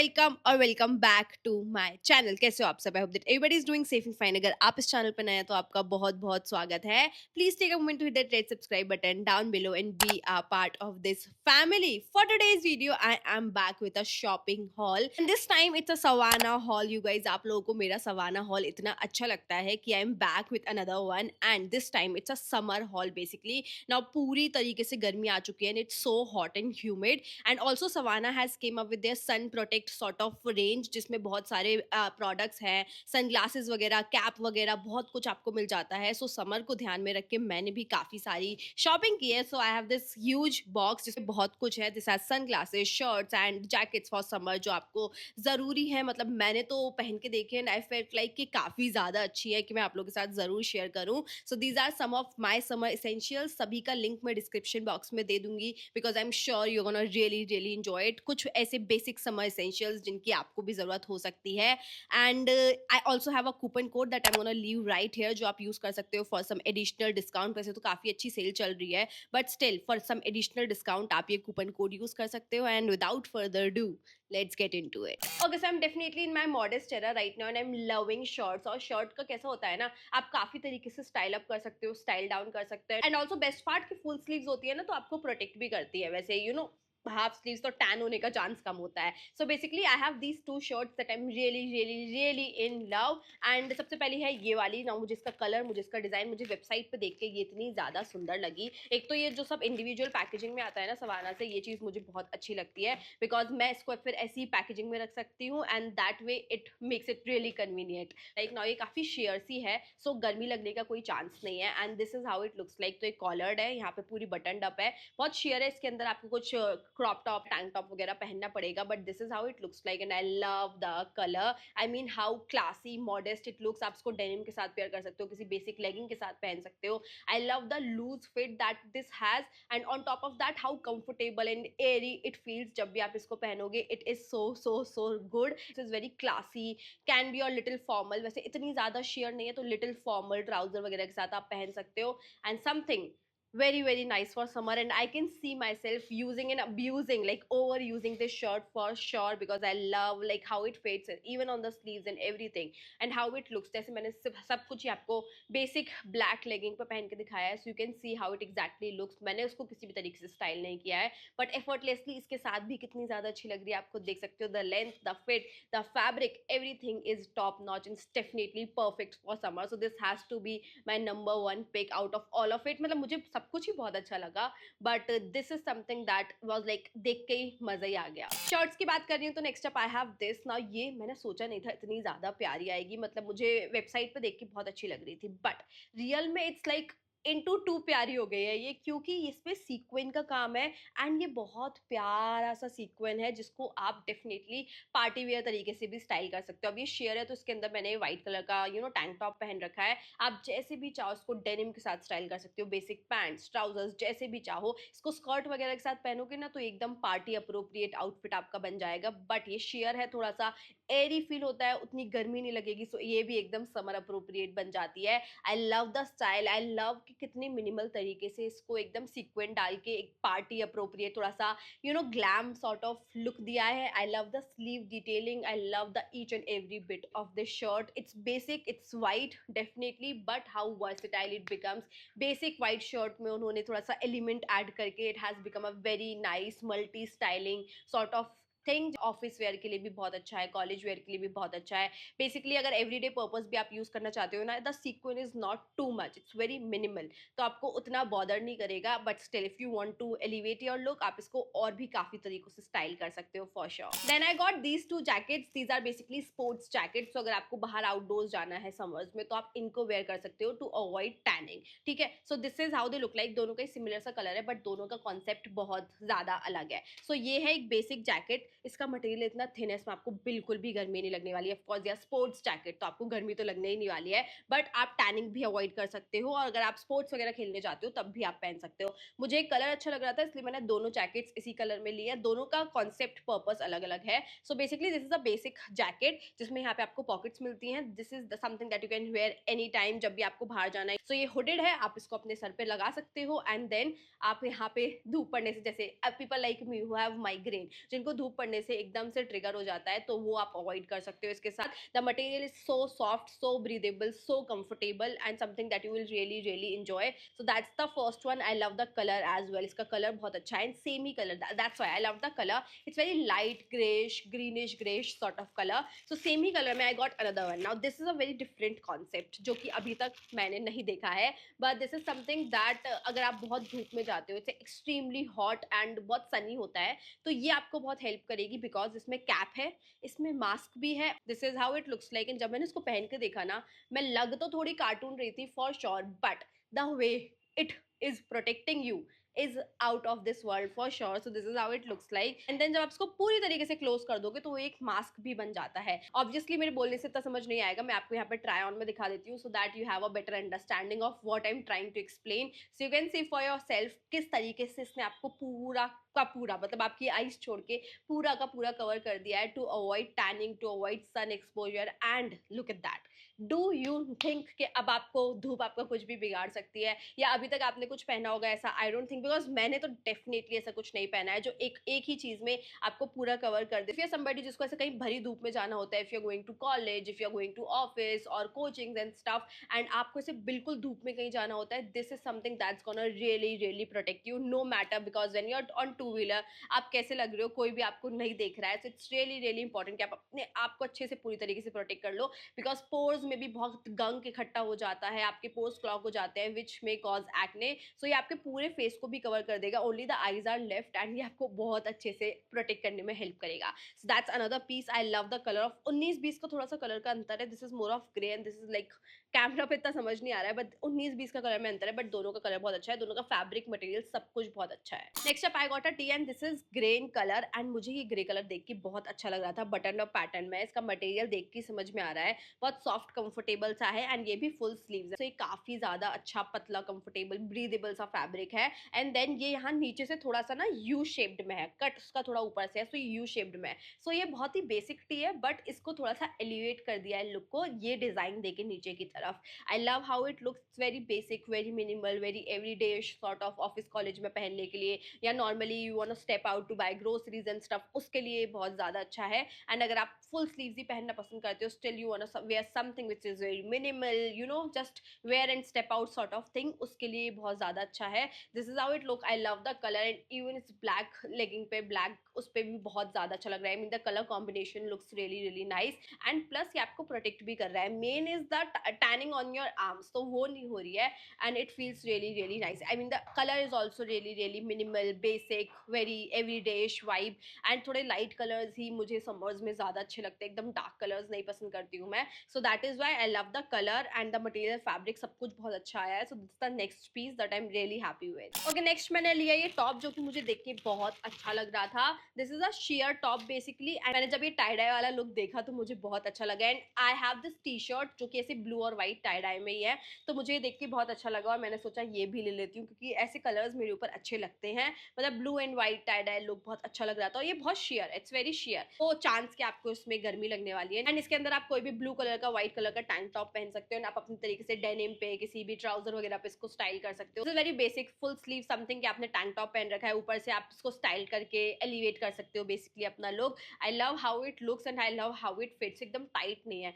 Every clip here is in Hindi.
वेलकम और welcome back to my channel. कैसे हो आप सब? I hope that everybody is doing safe and fine. अगर आप इस चैनल पर नए हैं तो आपका बहुत बहुत स्वागत है। Please take a moment to hit that red subscribe button down below and be a part of this family. For today's video I am back with a shopping haul and this time it's a Savannah haul. You guys, आप लोगों को मेरा Savannah haul इतना अच्छा लगता है कि I am back with another one and this time it's a summer haul basically. Now पूरी तरीके से गर्मी आ चुकी है and it's so hot and humid and also Savannah has came up with their sun protect sort of range जिसमें बहुत सारे प्रोडक्ट्स हैं, सनग्लासेस वगैरह, कैप वगैरह बहुत कुछ आपको मिल जाता है। सो समर को ध्यान में रख के मैंने भी काफ़ी सारी शॉपिंग की है। So I have this huge box जिसमें बहुत कुछ है। This has sunglasses, shirts and jackets for summer जो आपको ज़रूरी है। मतलब मैंने तो पहन के देखे एंड आई फेल्ट लाइक कि काफ़ी ज़्यादा अच्छी है कि मैं आप लोगों के साथ ज़रूर शेयर करूँ। So these are some of my summer essentials. सभी का लिंक मैं डिस्क्रिप्शन बॉक्स में दे दूंगी because I am sure you gonna really really enjoy it. कुछ ऐसे बेसिक समर इसेंशियल्स जिनकी आपको भी ज़रूरत हो सकती है and I also have a coupon code that I am gonna leave right here जो आप यूज़ कर सकते हो फॉर सम एडिशनल डिस्काउंट। वैसे तो काफ़ी अच्छी सेल चल रही है but still for some additional discount आप ये कूपन कोड यूज़ कर सकते हो and without further do let's get into it. Okay, so I'm definitely in my modest era right now and I'm loving shorts. और शर्ट का कैसा होता है ना, आप काफी तरीके से स्टाइल अप कर सकते हो, स्टाइल डाउन कर सकते हो एंड ऑल्सो बेस्ट पार्ट की फुल स्लीव्स होती है ना तो आपको प्रोटेक्ट भी करती है। वैसे यू नो हाफ स्लीव्स तो टैन होने का चांस कम होता है। So basically I have these two shirts that I am really really really in love and सबसे पहली है ये वाली ना। मुझे इसका कलर, मुझे इसका डिजाइन, मुझे वेबसाइट पे देख के ये इतनी ज्यादा सुंदर लगी। एक तो ये जो सब इंडिविजुअल पैकेजिंग में आता है ना सवाना से, ये चीज मुझे बहुत अच्छी लगती है बिकॉज मैं इसको फिर ऐसी पैकेजिंग में रख सकती हूँ and that way it makes it really convenient. Like now ये काफी शेयर सी है सो गर्मी लगने का कोई चांस नहीं है and this is how it looks like. तो एक कॉलर्ड है, यहाँ पे पूरी बटन अप है, बहुत शेयर है। इसके अंदर आपको कुछ क्रॉप टॉप, टैंक टॉप वगैरह पहनना पड़ेगा but this is how it looks like and I love the colour. I mean how classy modest it looks. आप इसको डेनिम के साथ पेयर कर सकते हो, किसी बेसिक लेगिंग के साथ पहन सकते हो। I love the loose fit that this has and on top of that how comfortable and airy it feels जब भी आप इसको पहनोगे। It is so so so good. It is very classy, can be और लिटिल फॉर्मल। वैसे इतनी ज्यादा शेयर नहीं है तो लिटिल फॉर्मल ट्राउजर वगैरह के साथ आप पहन सकते हो and something very nice for summer and I can see myself using and abusing, like overusing this shirt for sure because I love like how it fits even on the sleeves and everything and how it looks. जैसे मैंने सब कुछ ही आपको बेसिक ब्लैक लेगिंग पे पहन के दिखाया है सो you can see how it exactly looks. मैंने उसको किसी भी तरीके से स्टाइल नहीं किया है बट एफर्टलेसली इसके साथ भी कितनी ज्यादा अच्छी लग रही है। आप खुद देख सकते हो, the length, the fit, the fabric, everything is top notch and definitely perfect for summer. So this has to be my number one pick out of all of it. मतलब मुझे सब कुछ ही बहुत अच्छा लगा but this is something that was like देख के ही मजा ही आ गया। शर्ट्स की बात कर रही हूँ तो next up I have this. ना ये मैंने सोचा नहीं था इतनी ज्यादा प्यारी आएगी। मतलब मुझे वेबसाइट पे देख के बहुत अच्छी लग रही थी बट रियल में इट्स लाइक इनटू टू प्यारी हो गई है ये, क्योंकि इस पे सीक्वेंस का काम है एंड ये बहुत प्यारा सा सीक्वेंस है जिसको आप डेफिनेटली पार्टी वेयर तरीके से भी स्टाइल कर सकते हो। अब ये शेयर है तो इसके अंदर मैंने व्हाइट कलर का टैंक टॉप पहन रखा है। आप जैसे भी चाहो इसको डेनिम के साथ स्टाइल कर सकते हो, बेसिक पैंट्स, ट्राउजर्स जैसे भी चाहो। इसको स्कर्ट वगैरह के साथ पहनोगे ना तो एकदम पार्टी अप्रोप्रिएट आउटफिट आपका बन जाएगा बट ये शेयर है, थोड़ा सा एयरी फील होता है, उतनी गर्मी नहीं लगेगी सो ये भी एकदम समर अप्रोप्रिएट बन जाती है। आई love the style, I love कि कितनी मिनिमल तरीके से इसको एकदम सीक्वेंट डाल के एक पार्टी अप्रोप्रिएट थोड़ा सा ग्लैम सॉर्ट ऑफ लुक दिया है। आई love the sleeve detailing, I love the each and every bit of this shirt. It's basic, it's white definitely but how versatile it becomes. Basic white shirt में उन्होंने थोड़ा सा एलिमेंट ऐड करके it has become a very nice multi styling sort of thing. Office where के लिए भी बहुत अच्छा है, कॉलेज वेयर के लिए भी बहुत अच्छा है। बेसिकली अगर एवरीडे पर्पस भी आप यूज करना चाहते हो ना, the sequence is not too much, it's very minimal तो आपको उतना बॉदर नहीं करेगा but still if you want to elevate your look आप इसको और भी काफी तरीकों से स्टाइल कर सकते हो for sure. Then I got these two jackets. These are basically sports jackets. तो अगर आपको बाहर आउटडोर्स जाना है समर्स में तो आप इनको वेयर कर सकते हो टू अवॉइड टैनिंग। ठीक है, so this is how they look like. दोनों का सिमिलर सा कलर है बट दोनों का कॉन्सेप्ट बहुत ज्यादा अलग है। सो ये है एक बेसिक जैकेट। इसका मटेरियल इतना थिन है, इसमें आपको बिल्कुल भी गर्मी नहीं लगने वाली है। ऑफकोर्स यार स्पोर्ट्स जैकेट तो आपको गर्मी तो लगने ही नहीं वाली है बट आप टैनिंग भी अवॉइड कर सकते हो और अगर आप स्पोर्ट्स वगैरह खेलने जाते हो तब भी आप पहन सकते हो। मुझे एक कलर अच्छा लग रहा था इसलिए मैंने दोनों जैकेट्स इसी कलर में लिए। दोनों का कॉन्सेप्ट पर्पस अलग अलग है। So basically this is a basic jacket जिसमें यहाँ पे आपको पॉकेट्स मिलती हैं। This is something that you can wear any time जब भी आपको बाहर जाना है। सो ये हुडेड है, आप इसको अपने सर पे लगा सकते हो एंड देन आप यहाँ पे धूप पड़ने से, जैसे people like me who have migraine, जिनको धूप पड़ने से एकदम से ट्रिगर हो जाता है, तो वो आप अवॉइड कर सकते हो इसके साथ। The material is so soft, so breathable, so comfortable and something that you will really really enjoy. So that's the first one. I love the colour as well, इसका कलर बहुत अच्छा है एंड सेम ही colour, that's why I love the colour. It's very light greyish, greenish greyish sort of colour. So same ही कलर में I got another one. Now this is a very different concept जो कि अभी तक मैंने नहीं देखा है, but this is something that अगर आप बहुत धूप में जाते हो, इट्स एक्सट्रीमली हॉट एंड बहुत सनी होता है, तो ये आपको बहुत हेल्प करेगी बिकॉज इसमें कैप है, इसमें मास्क भी है। This is how it looks like. And जब मैंने इसको पहन के देखा ना, मैं लग तो थोड़ी कार्टून रही थी for sure, but the way it is protecting you is out of this world for sure. So this is how it looks like. And then जब आप इसको पूरी तरीके से क्लोज कर दोगे तो वो एक मास्क भी बन जाता है। ऑब्वियसली मेरे बोलने से इतना समझ नहीं आएगा, मैं आपको यहाँ पे ट्राई ऑन में दिखा देती हूँ so that you have a better understanding of what I am trying to explain. So you can see for yourself किस तरीके से इसने आपको पूरा का पूरा, मतलब आपकी आईज छोड़ के पूरा का पूरा कवर कर दिया है, to avoid tanning, to avoid sun exposure. And look at that, do you think कि अब आपको धूप आपका कुछ भी बिगाड़ सकती है, या अभी तक आपने कुछ पहना होगा ऐसा? आई डोंट थिंक, बिकॉज मैंने तो डेफिनेटली ऐसा कुछ नहीं पहना है जो एक ही चीज में आपको पूरा कवर कर दे। इफ यू आर समबडी जिसको ऐसे कहीं भरी धूप में जाना होता है, if you are going to college, if you are going to office और कोचिंग एंड स्टफ, एंड आपको ऐसे बिल्कुल धूप में कहीं जाना होता है, this is something that's gonna really really protect you, no matter, because when you are on two wheeler आप कैसे लग रहे हो कोई भी आपको नहीं देख रहा है। So it's really really important कि आप अपने आप को अच्छे से पूरी तरीके से प्रोटेक्ट कर लो, बिकॉज पोर्स में भी बहुत गंग इकट्ठा हो जाता है, आपके पोर्स क्लॉग हो जाते हैं विच मे कॉज एक्ने। सो ये आपके पूरे फेस को भी कवर कर देगा, only the eyes are left, and ये आपको बहुत अच्छे से प्रोटेक्ट करने में हेल्प करेगा। So that's another piece. I love the colour of 19-20 का थोड़ा सा कलर का अंतर है, this is more of grey and this is like, camera पे इतना समझ नहीं आ रहा है बट 19-20 का कलर में अंतर है, बट दोनों का कलर बहुत अच्छा है, दोनों का फैब्रिक मटेरियल सब कुछ बहुत अच्छा है। Next up I got a T and this is grey in colour, and मुझे ये ग्रे कलर देख के बहुत अच्छा लग रहा था बटन अप पैटर्न में। इसका मटेरियल देख के समझ में आ रहा है बहुत सॉफ्ट कंफर्टेबल सा है, एंड ये भी फुल स्लीव्स है, तो ये काफी ज्यादा अच्छा पतला कंफर्टेबल ब्रीदेबल सा फैब्रिक है। एंड देन ये यहाँ नीचे से थोड़ा सा ना यू शेप्ड में है, कट उसका थोड़ा ऊपर से है, सो यू शेप्ड में है। सो ये बहुत ही बेसिक टी है, बट इसको थोड़ा सा एलिवेट कर दिया है लुक को ये डिजाइन देके नीचे की तरफ। I love how it looks, very basic, very minimal, very everyday sort of office college में पहनने के लिए, या normally you want to step out to buy groceries and stuff, उसके लिए बहुत ज्यादा अच्छा है। एंड अगर आप फुल स्लीव्स ही पहनना पसंद करते हो, still you want to wear something which is very minimal, you know, just wear and step out sort of thing, उसके लिए बहुत ज्यादा अच्छा है। This is how it look. I love the colour and even it's black legging पे ब्लैक उस पे भी बहुत ज्यादा अच्छा लग रहा है। I mean the colour combination looks really really nice, and plus ये आपको प्रोटेक्ट भी कर रहा है। Main is the tanning on your arms, तो वो नहीं हो रही है, and it feels really really nice. I mean the colour is also really really minimal, basic, very everyday vibe, and थोड़े लाइट कलर्स ही मुझे समर्स में ज्यादा अच्छे लगते हैं, एकदम डार्क कलर्स नहीं पसंद करती हूँ मैं। So that is why I love the colour and the material, fabric सब कुछ बहुत अच्छा आया है। So this the next piece that I am really happy with. Okay, next मैंने लिया ये टॉप जो कि मुझे देख के बहुत अच्छा लग रहा था। This is a share top basically, and मैंने जब ये टाई डाई वाला लुक देखा तो मुझे बहुत अच्छा लगा। And I have this T shirt जो कि ऐसे ब्लू और व्हाइट टाई डाई में ही है, तो मुझे ये देख के बहुत अच्छा लगा और मैंने सोचा ये भी ले लेती हूँ, क्योंकि ऐसे कलर्स मेरे ऊपर अच्छे लगते हैं। मतलब blue and white tie dye look बहुत अच्छा लग रहा था, और ये बहुत शेयर, इट्स वेरी शेयर, तो चांस कि आपको इसमें गर्मी लगने वाली है। एंड इसके अंदर आप कोई भी ब्लू कलर का व्हाइट कलर का टैंक टॉप पहन सकते हो, आप अपने तरीके से डेनिम पे किसी भी ट्राउजर वगैरह पे इसको स्टाइल कर सकते हो। Very basic full sleeve something कि आपने टैंक टॉप पहन रखा है, ऊपर से आप इसको स्टाइल करके एलिवेट कर सकते हो बेसिकली अपना look. I love how it looks and I love how it fits, एकदम टाइट नहीं है।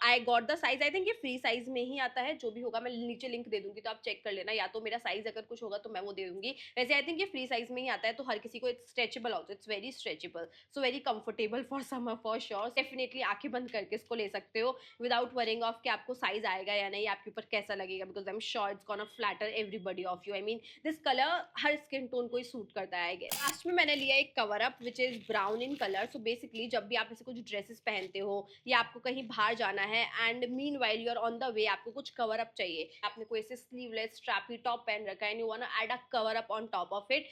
I got the size, I think ये फ्री साइज में ही आता है, जो भी होगा मैं नीचे लिंक दे दूंगी तो आप चेक कर लेना, या तो मेरा साइज अगर कुछ होगा तो मैं वो दे दूंगी। वैसे आई थिंक ये फ्री साइज में ही आता है, तो हर किसी को it's stretchable also, it's very stretchable, so very comfortable for summer for sure. Definitely आंखें बंद करके इसको ले सकते हो विदाउट वरिंग ऑफ कि आपको साइज आएगा या नहीं, आपके ऊपर कैसा लगेगा, because I am sure it's gonna flatter everybody of you. I mean this colour her skin tone को ही सूट करता है। लास्ट में मैंने लिया एक cover up which is brown in colour. So basically जब भी आप ऐसे कुछ ड्रेसेस पहनते हो या आपको कहीं बाहर जाना है and meanwhile you are on the way, आपको कुछ कवर अप चाहिए, आपने कोई ऐसे स्लीवलेस स्ट्रैपी टॉप पहन रखा है and you want to add a cover up on top of it,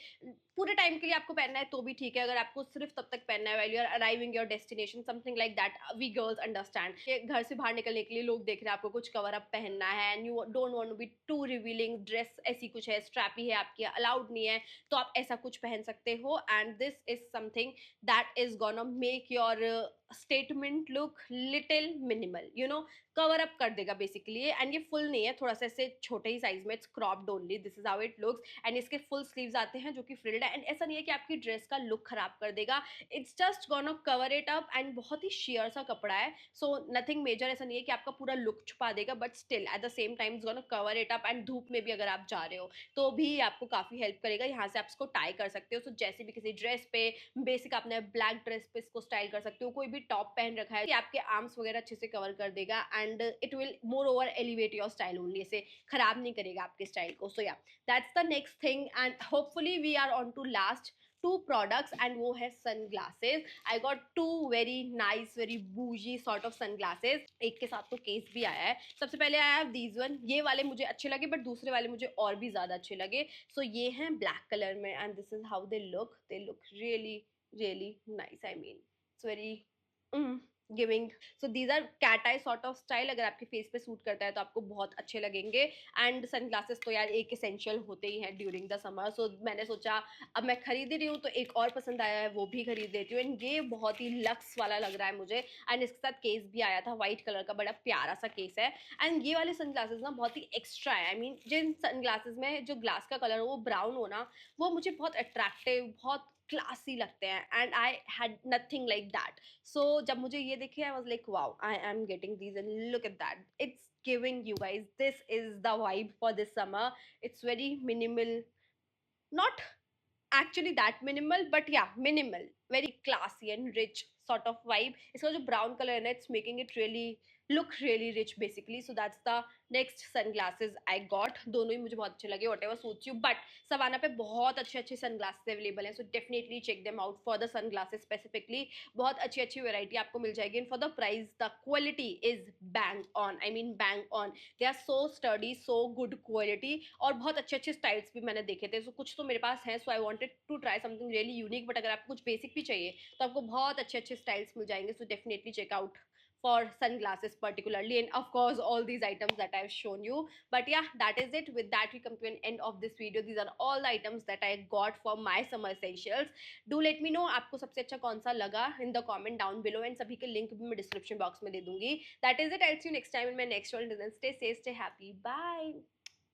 पूरे टाइम के लिए आपको पहनना है तो भी ठीक है, अगर आपको सिर्फ तब तक पहनना है while you are arriving your destination, something like that, we girls understand कि घर से बाहर निकलने के लिए लोग देख रहे हैं आपको कुछ कवर अप पहनना है and you don't want to be too revealing, dress ऐसी कुछ है, स्ट्रैपी है आपकी, अलाउड नहीं है, तो आप ऐसा कुछ पहन सकते हो। And this is something that is gonna make your statement look, little minimal, you no, cover up कर देगा बेसिकली। एंड ये फुल नहीं है, थोड़ा सा ऐसे छोटे ही साइज में, it's cropped only, this is how it looks. And इसके फुल स्लीव्स आते हैं जो कि फ्रिल्ड है, एंड ऐसा नहीं है कि आपकी ड्रेस का लुक खराब कर देगा, it's just gonna cover it up. And बहुत ही शेयर सा कपड़ा है, सो नथिंग मेजर, ऐसा नहीं है कि आपका पूरा लुक छुपा देगा, but still at the same time it's gonna cover it up. And धूप में भी अगर आप जा रहे हो तो भी आपको काफी हेल्प करेगा, यहाँ से आप इसको टाई कर सकते हो। सो जैसे भी किसी ड्रेस पे, बेसिक आपने ब्लैक ड्रेस पे इसको स्टाइल कर सकते हो, कोई भी टॉप पहन रखा है, आपके आर्म्स वगैरह अच्छे से कवर कर देगा, and it will moreover elevate your style only, इसे खराब नहीं करेगा आपके स्टाइल को। So ya, that's the next thing, and hopefully we are on to last two products, and वो है sunglasses. I got two very nice, very boujee sort of sunglasses. एक के साथ तो केस भी आया है। सबसे पहले आया है दीज वन, ये वाले मुझे अच्छे लगे, बट दूसरे वाले मुझे और भी ज्यादा अच्छे लगे। सो ये हैं ब्लैक कलर में, and this is how they look really really nice. I mean it's very giving. So these are cat eye sort of style, अगर आपके फेस पे सूट करता है तो आपको बहुत अच्छे लगेंगे। एंड सनग्लासेस तो यार एक एसेंशियल होते ही हैं ड्यूरिंग द समर, सो मैंने सोचा अब मैं खरीद ही रही हूँ तो एक और पसंद आया है वो भी खरीद लेती हूँ। एंड ये बहुत ही लक्स वाला लग रहा है मुझे, एंड इसके साथ केस भी आया था व्हाइट कलर का, बड़ा प्यारा सा केस है। एंड ये वाले सनग्लासेस ना बहुत ही एक्स्ट्रा है। आई मीन जिन सनग्लासेस में जो ग्लास का कलर हो वो ब्राउन हो ना, वो मुझे बहुत अट्रैक्टिव, बहुत क्लासी लगते हैं, and I had nothing like that. So जब मुझे ये दिखे, I was like wow, I am getting these, and look at that, it's giving you guys, this is the vibe for this summer. It's very minimal, not actually that minimal, but yeah, minimal, very classy and rich sort of vibe. इसका जो brown color है ना, it's making it really look really rich basically. So that's the next sunglasses I got. दोनों ही मुझे बहुत अच्छे लगे, whatever suits you, but Savana पे बहुत अच्छे अच्छे sunglasses अवेलेबल हैं, so definitely check them out for the sunglasses specifically. बहुत अच्छी अच्छी वैरायटी आपको मिल जाएगी, and for the price the quality is bang on, I mean bang on. They are so sturdy, so good quality, और बहुत अच्छे अच्छे स्टाइल्स भी मैंने देखे थे। सो कुछ तो मेरे पास है, so I wanted to try something really unique, but अगर आपको कुछ बेसिक भी चाहिए तो आपको बहुत अच्छे अच्छे स्टाइल्स मिल जाएंगे। So definitely check out for sunglasses particularly, and of course all these items that I've shown you. But yeah, that is it. With that we come to an end of this video. These are all the items that I got for my summer essentials. Do let me know आपको सबसे अच्छा कौन सा लगा in the comment down below, and सभी के लिंक भी मैं डिस्क्रिप्शन बॉक्स में दे दूंगी. That is it. I'll see you next time in my next one. Till then, stay safe, stay happy. Bye.